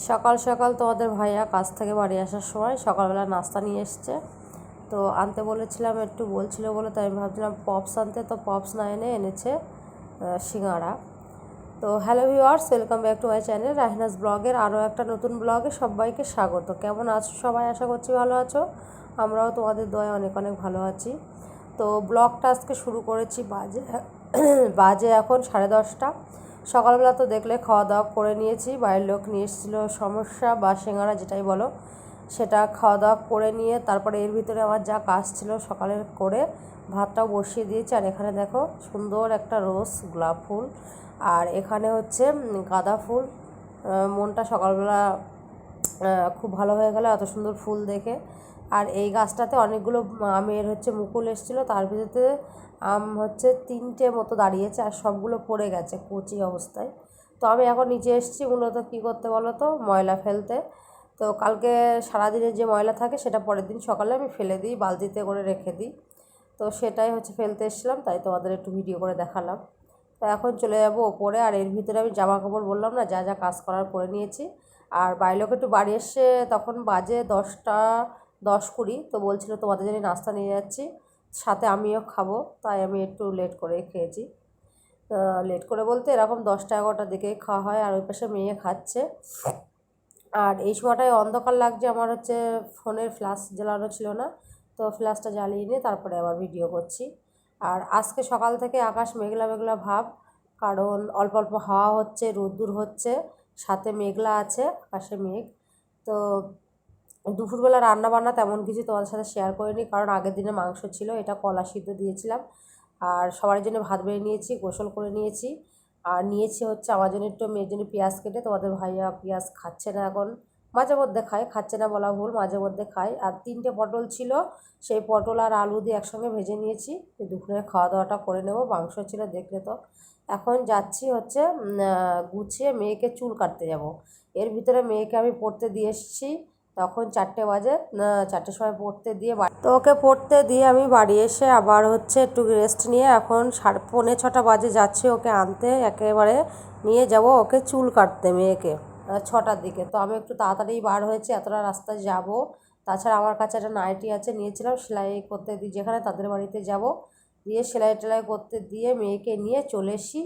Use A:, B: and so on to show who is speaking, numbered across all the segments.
A: সকাল সকাল তোমাদের ভাইয়া কাজ থেকে বাড়ি আসার সময় সকালবেলা নাস্তা নিয়ে এসছে। তো আনতে বলেছিলাম, একটু বলছিল বলে তাই আমি ভাবছিলাম পপস আনতে, তো পপস না এনে এনেছে সিঙ্গাড়া। তো hello viewers, welcome back to my channel Rahina's ব্লগের আরও একটা নতুন ব্লগে সবাইকে স্বাগত। কেমন আছো সবাই? আশা করছি ভালো আছো। আমরাও তোমাদের দয়ায় অনেক অনেক ভালো আছি। তো ব্লগটা আজকে শুরু করেছি বাজে এখন 10:30। সকালবেলা তো দেখলে খাওয়া দাওয়া করে নিয়েছি, বাইরের লোক নিয়ে এসেছিলো সমস্যা বা সিঙ্গাড়া যেটাই বলো, সেটা খাওয়া দাওয়া করে নিয়ে তারপরে এর ভিতরে আমার যা কাজ ছিল সকালের করে ভাতটাও বসিয়ে দিয়েছি। আর এখানে দেখো সুন্দর একটা রোজ গোলাপ ফুল, আর এখানে হচ্ছে গাঁদা ফুল। মনটা সকালবেলা খুব ভালো হয়ে গেল এত সুন্দর ফুল দেখে। আর এই গাছটাতে অনেকগুলো আমের হচ্ছে মুকুল এসেছিলো, তার ভিতরে আম হচ্ছে 3টে মতো দাঁড়িয়েছে আর সবগুলো পড়ে গেছে কচি অবস্থায়। তো আমি এখন নিচে এসেছি মূলত কী করতে বলো তো, ময়লা ফেলতে। তো কালকে সারাদিনের যে ময়লা থাকে সেটা পরের দিন সকালে আমি ফেলে দিই, বালতিতে করে রেখে দিই। তো সেটাই হচ্ছে ফেলতে এসেছিলাম, তাই তোমাদের একটু ভিডিও করে দেখালাম। তো এখন চলে যাব ওপরে। আর এর ভিতরে আমি জামা কাপড় বললাম না, যা যা কাজ করার করে নিয়েছি। আর বাইরেও একটু বাড়ি এসে তখন বাজে 10টা 10-20। তো বলছিল তোমাদের জন্য নাস্তা নিয়ে যাচ্ছি, সাথে আমিও খাবো, তাই আমি একটু লেট করে খেয়েছি। লেট করে বলতে এরকম 10টা 11টার দিকেই খাওয়া হয়। আর ওই পাশে মেয়ে খাচ্ছে। আর এই সময়টায় অন্ধকার লাগছে, আমার হচ্ছে ফোনের ফ্ল্যাশ জ্বালানো ছিল না, তো ফ্ল্যাশটা জ্বালিয়ে নিয়ে তারপরে আবার ভিডিও করছি। আর আজকে সকাল থেকে আকাশ মেঘলা মেঘলা ভাব, কারণ অল্প অল্প হাওয়া হচ্ছে, রোদ্দুর হচ্ছে, সাথে মেঘলা আছে, আকাশে মেঘ। তো দুপুরবেলা রান্না বান্না তেমন কিছু তোমাদের সাথে শেয়ার করিনি, কারণ আগের দিনে মাংস ছিল, এটা কলা সিদ্ধ দিয়েছিলাম। আর সবার জন্য ভাত বেড়ে নিয়েছি, গোসল করে নিয়েছি। আর নিয়েছি হচ্ছে আমার জন্য একটু, মেয়ের জন্য পেঁয়াজ কেটে। তোমাদের ভাইয়া পেঁয়াজ খাচ্ছে না এখন, মাঝে মধ্যে খায়, খাচ্ছে না বলা ভুল, মাঝে মধ্যে খায়। আর 3টে পটল ছিল, সেই পটল আর আলু দিয়ে একসঙ্গে ভেজে নিয়েছি। দুপুরে খাওয়া দাওয়াটা করে নেব, মাংস ছিল দেখলে তো। এখন যাচ্ছি হচ্ছে গুছিয়ে মেয়েকে চুল কাটতে যাব। এর ভিতরে মেয়েকে আমি পড়তে দিয়ে এসেছি, তখন 4টে বাজে। 4টের সময় পড়তে দিয়ে তো ওকে পড়তে দিয়ে আমি বাড়ি এসে আবার হচ্ছে একটু রেস্ট নিয়ে এখন 5:45 বাজে যাচ্ছি ওকে আনতে, একেবারে নিয়ে যাব ওকে চুল কাটতে মেয়েকে 6টার দিকে। তো আমি একটু তাড়াতাড়ি বার হয়েছি, এতটা রাস্তায় যাব। তাছাড়া আমার কাছে একটা নাইটি আছে, নিয়েছিলাম সেলাই করতে দিই যেখানে, তাদের বাড়িতে যাব। দিয়ে সেলাই টেলাই করতে দিয়ে মেয়েকে নিয়ে চলে এসি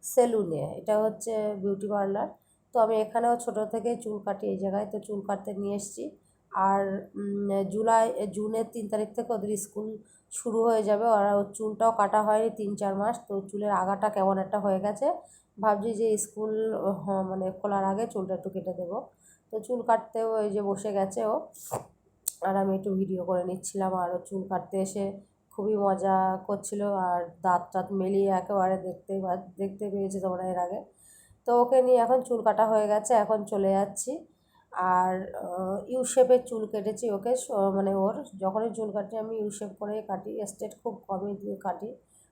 A: সেলুনে, এটা হচ্ছে বিউটি পার্লার। তো আমি এখানেও ছোটো থেকে চুল কাটি এই জায়গায়, তো চুল কাটতে নিয়ে এসেছি। আর জুনের 3 তারিখ থেকে ওদের স্কুল শুরু হয়ে যাবে। আর ওর চুলটাও কাটা হয়নি 3-4 মাস, তো চুলের আগাটা কেমন একটা হয়ে গেছে। ভাবছি যে স্কুল মানে খোলার আগে চুলটা একটু কেটে দেবো। তো চুল কাটতেও এই যে বসে গেছে ও, আর আমি একটু ভিডিও করে নিচ্ছিলাম। আর ও চুল কাটতে এসে খুবই মজা করছিল, আর দাঁত টাত মেলিয়ে একেবারে দেখতে পেয়েছে তোমরা এর আগে। তো ওকে নিয়ে এখন চুল কাটা হয়ে গেছে, এখন চলে যাচ্ছি। আর ইউ শেপের চুল কেটেছি ওকে, মানে ওর যখনই চুল কাটি আমি ইউ শেপ করেই কাটি, স্ট্রেট খুব কমই দিয়ে কাটি।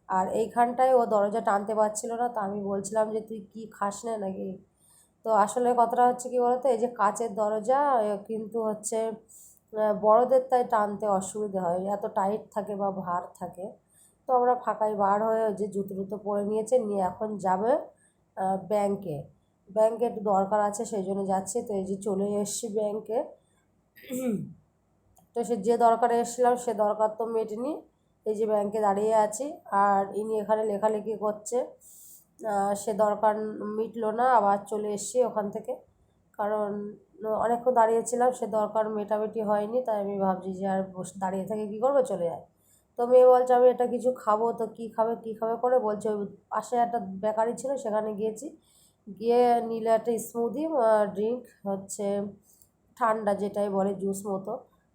A: আর এইখানটায় ও দরজা টানতে পারছিল না, তো আমি বলছিলাম যে তুই কি খাস না নাকি। তো আসলে কথাটা হচ্ছে কি বলতো, এই যে কাচের দরজা কিন্তু হচ্ছে বড়দের তাই টানতে অসুবিধে হয়, এত টাইট থাকে বা ভার থাকে। তো আমরা ফাঁকায় বার হয়ে যে জুতো টুতো পরে নিয়েছে, নিয়ে এখন যাবে ব্যাংকে। ব্যাংকে একটু দরকার আছে, সেই জন্য যাচ্ছি। তো এই যে চলে এসেছি ব্যাংকে। তো সে যে দরকারে এসেছিলাম সে দরকার তো মেটেনি, এই যে ব্যাংকে দাঁড়িয়ে আছি। আর ইনি এখানে লেখালেখি করছে, সে দরকার মিটলো না, আবার চলে এসেছি ওখান থেকে। কারণ অনেকক্ষণ দাঁড়িয়েছিলাম, সে দরকার মেটামেটি হয়নি, তাই আমি ভাবছি যে আর দাঁড়িয়ে থেকে কী করবো, চলে যায়। তো মেয়ে বলছে আমি এটা কিছু খাবো, তো কী খাবে কী খাবে করে বলছে। ওই পাশে একটা বেকারি ছিল সেখানে গিয়েছি, গিয়ে নিলে একটা স্মুদি ড্রিঙ্ক হচ্ছে, ঠান্ডা যেটাই বলে জুস মতো।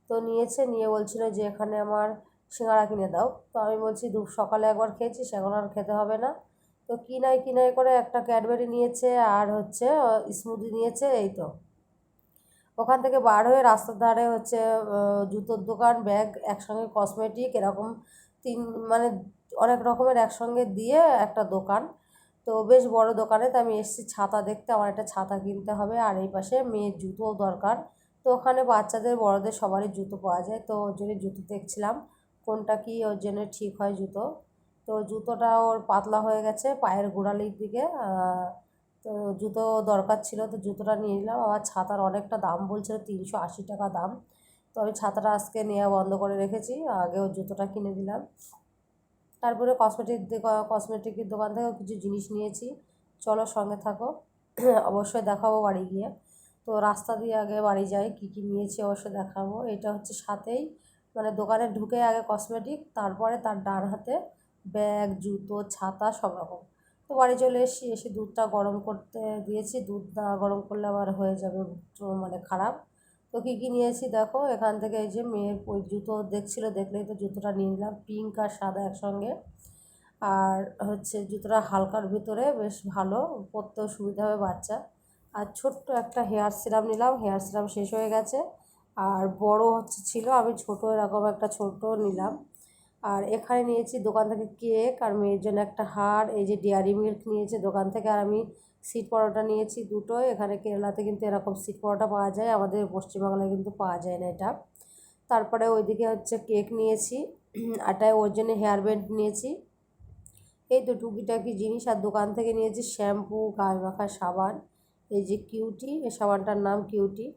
A: তো নিয়েছে, নিয়ে বলছিল যে এখানে আমার সিঙ্গাড়া কিনে দাও। তো আমি বলছি সকালে একবার খেয়েছিস, এখন আর খেতে হবে না। তো কিনাই কিনাই করে একটা ক্যাডবেরি নিয়েছে আর হচ্ছে স্মুদি নিয়েছে, এই তো। ওখান থেকে বার হয়ে রাস্তার ধারে হচ্ছে জুতোর দোকান, ব্যাগ একসঙ্গে, কসমেটিক এরকম তিন, মানে অনেক রকমের একসঙ্গে দিয়ে একটা দোকান। তো বেশ বড় দোকানে। তো আমি এসেছি ছাতা দেখতে, আমার একটা ছাতা কিনতে হবে। আর এই পাশে মেয়ের জুতোও দরকার। তো ওখানে বাচ্চাদের বড়দের সবারই জুতো পাওয়া যায়, তো ওর জন্য জুতো দেখছিলাম কোনটা কি ওর জন্য ঠিক হয় জুতো। তো জুতোটা ওর পাতলা হয়ে গেছে পায়ের গোড়ালির দিকে, তো জুতো দরকার ছিল, তো জুতোটা নিয়ে নিলাম। আমার ছাতার অনেকটা দাম বলছিল, 380 টাকা দাম। তো আমি ছাতাটা আজকে নেওয়া বন্ধ করে রেখেছি, আগেও জুতোটা কিনে দিলাম। তারপরে কসমেটিকের দোকান থেকেও কিছু জিনিস নিয়েছি, চলো সঙ্গে থাকো। অবশ্যই দেখাবো বাড়ি গিয়ে। তো রাস্তা দিয়ে আগে বাড়ি যাই, কী কী নিয়েছি অবশ্যই দেখাবো। এটা হচ্ছে সাথেই, মানে দোকানে ঢুকে আগে কসমেটিক, তারপরে তার ডান হাতে ব্যাগ, জুতো, ছাতা সব রকম। তো বাড়ি চলে এসে দুধটা গরম করতে দিয়েছি, দুধ না গরম করলে আবার হয়ে যাবে মানে খারাপ। তো কী কী নিয়েছি দেখো, এখান থেকে এই যে মেয়ের ওই জুতো দেখলেই তো জুতোটা নিয়ে নিলাম, পিঙ্ক আর সাদা একসঙ্গে। আর হচ্ছে জুতোটা হালকার ভিতরে, বেশ ভালো, পরতেও সুবিধা হবে বাচ্চা। আর ছোট্ট একটা হেয়ার সিরাম নিলাম, হেয়ার সিরাম শেষ হয়ে গেছে। আর বড় ছিল, আমি ছোট এরকম একটা ছোট নিলাম। আর এখানে নিয়েছি দোকান থেকে কেক, আর মেয়ের জন্য একটা হার। এই যে ডেয়ারি মিল্ক নিয়েছে দোকান থেকে। আর আমি সিট পরোটা নিয়েছি দুটোই। এখানে কেরালাতে কিন্তু এরকম সিট পরোটা পাওয়া যায়, আমাদের পশ্চিমবাংলায় কিন্তু পাওয়া যায় না এটা। তারপরে ওইদিকে হচ্ছে কেক নিয়েছি, আটায় ওর জন্য হেয়ার ব্যান্ড নিয়েছি। এই তো টুকিটাকি জিনিস। আর দোকান থেকে নিয়েছি শ্যাম্পু, গায়ে মাখার সাবান, এই যে কিউটি, এই সাবানটার নাম কিউটি।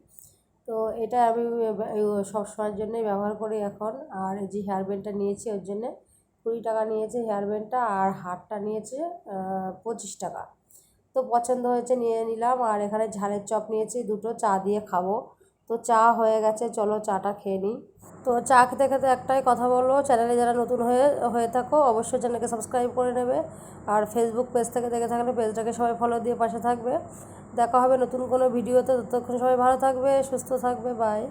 A: তো এটা আমি সব সময়ের জন্যই ব্যবহার করি এখন। আর এই যে হেয়ার ব্যান্ডটা নিয়েছি, ওর জন্যে 20 টাকা নিয়েছে হেয়ার ব্যান্ডটা, আর হারটা নিয়েছে 25 টাকা। তো পছন্দ হয়েছে, নিয়ে নিলাম। আর এখানে ঝালের চপ নিয়েছি দুটো, চা দিয়ে খাবো। তো চা হয়ে গেছে, চলো চাটা খেয়ে নিই। তো চা খেতে খেতে একটাই কথা বলবো, চ্যানেলে যারা নতুন হয়ে থাকো অবশ্যই চ্যানেলকে সাবস্ক্রাইব করে নেবে। আর ফেসবুক পেজ থেকে দেখে থাকলে পেজটাকে সবাই ফলো দিয়ে পাশে থাকবে। দেখা হবে নতুন কোনো ভিডিওতে, ততক্ষণ সবাই ভালো থাকবে, সুস্থ থাকবে, বাই।